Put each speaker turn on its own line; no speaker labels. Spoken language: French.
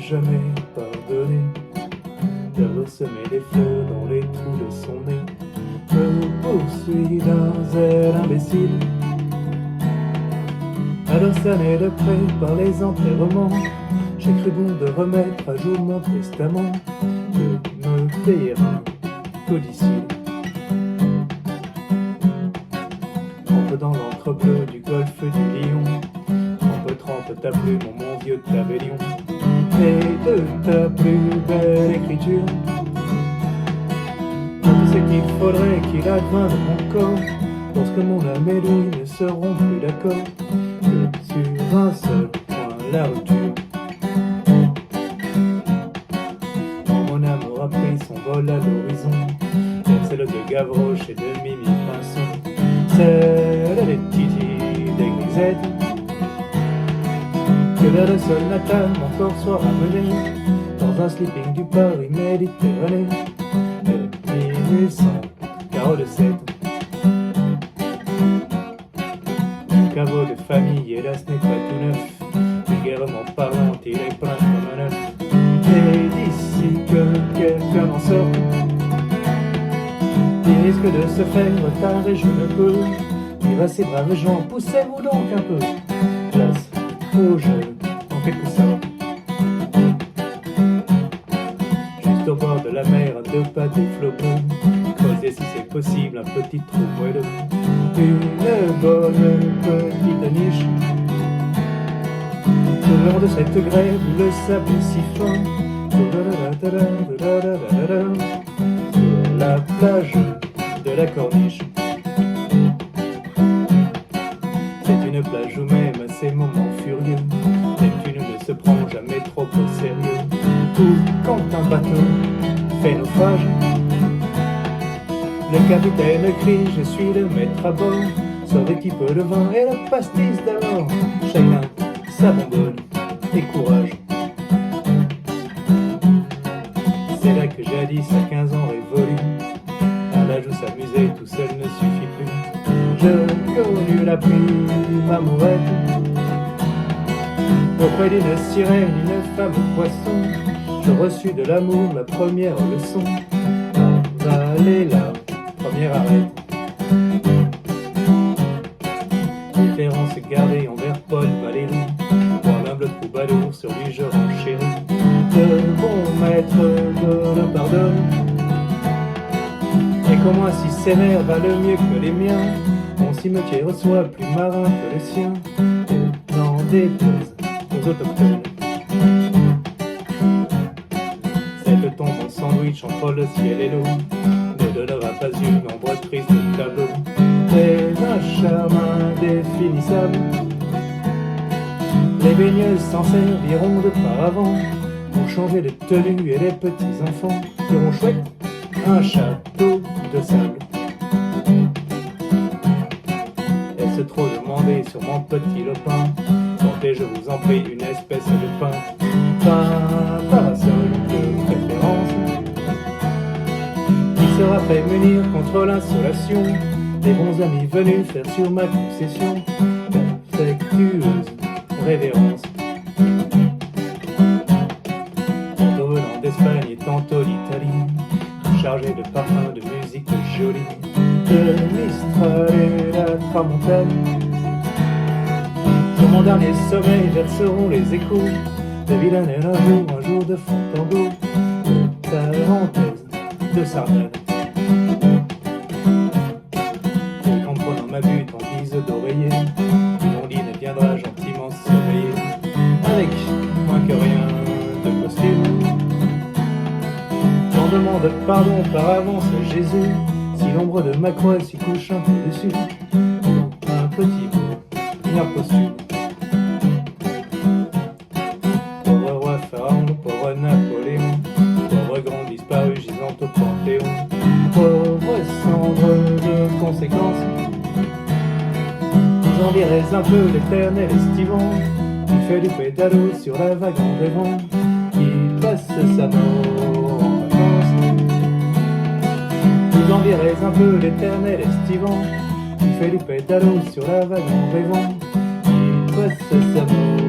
jamais pardonné d'avoir semé des fleurs dans les trous de son nez. Me poursuit d'un zèle imbécile, alors cerné de près par les enterrements. J'ai cru bon de remettre à jour mon testament, de me payer un codicile. Trempe dans l'encre bleue du golfe du Lion, trempe ta plume en mon vieux tabellion, et de ta plus belle écriture tout ce qu'il faudrait qu'il advint de mon corps, lorsque mon âme et lui ne seront plus d'accord, que sur un seul point la rupture. Mon âme aura pris son vol à l'horizon, vers celle de Gavroche et de Mimi Pinson, celle des Titi, des Grisettes, que vers le sol natal mon corps soit ramené dans un sleeping du Paris Méditerranée de 1847. Mon caveau de famille, hélas, n'est pas tout neuf, vulgairement parlant, il est plein comme un œuf. Et d'ici que quelqu'un en sorte, il risque de se faire retard et je ne peux dire à ces braves gens, poussez-vous donc un peu, place au jeu en quelque sorte. Juste au bord de la mer, à 2 pas des flots bleus, creuser si c'est possible un petit trou moelleux, une bonne petite niche le long de cette grève où le sable est si fin, sur la plage de la Corniche. C'est une plage où même à ces moments furieux, Neptune ne se prend jamais trop au sérieux. Ou quand un bateau fait naufrage, le capitaine crie, je suis le maître à bord, sauvé qui peut le vin et la pastis d'abord. Chacun sa bonbonne et courage. C'est là que jadis à 15 ans révolu, à l'âge où s'amuser tout seul ne suffit plus, je connus la prime amourette auprès d'une sirène, une femme poisson. Je reçus de l'amour la première leçon, avaler la première arrête. Différence gardée envers Paul Valéry, pour l'humble troubadour sur lui je renchéris. De bon maître de le pardonne, et qu'au moins si sévère valent mieux que les miens, mon cimetière soit plus marin que le sien, et n'en déplaise aux autochtones. Cette tombe en sandwich entre le ciel et l'eau ne donnera pas une ombre triste au tableau, mais un charme indéfinissable. Les baigneuses s'en serviront de paravent pour changer de tenue, et les petits enfants diront chouette, un château de sable. Est-ce trop demandé sur mon petit lopin? Tentez, je vous en prie, une espèce de pain, parasol de préférence, qui sera prêt munir contre l'insolation des bons amis venus faire sur ma concession d'affectueuse révérence. Tantôt venant d'Espagne et tantôt d'Italie, chargé de parfums, de musique jolie, de Mistral et la tramontane. Sur mon dernier sommeil verseront les échos de Villanelle un jour de Fontainebleau, de Tarentaise, de Sardane. Et en prenant ma butte en guise d'oreiller, Blondine viendra gentiment sommeiller, avec moins que rien de costume. J'en demande pardon par avance à Jésus, si l'ombre de ma croix s'y couche un peu dessus, un petit peu, une heure posthume. Pauvre roi Pharaon, pauvre Napoléon, pauvre grand disparu gisant au Panthéon, pauvre cendre de conséquences. Vous envierez un peu l'éternel estivant, qui fait du pédalo sur la vague en rêvant, qui passe sa mort en vacances. Vous envierez un peu l'éternel estivant, qui fait du pédalo sur la vague en rêvant, qui passe sa mort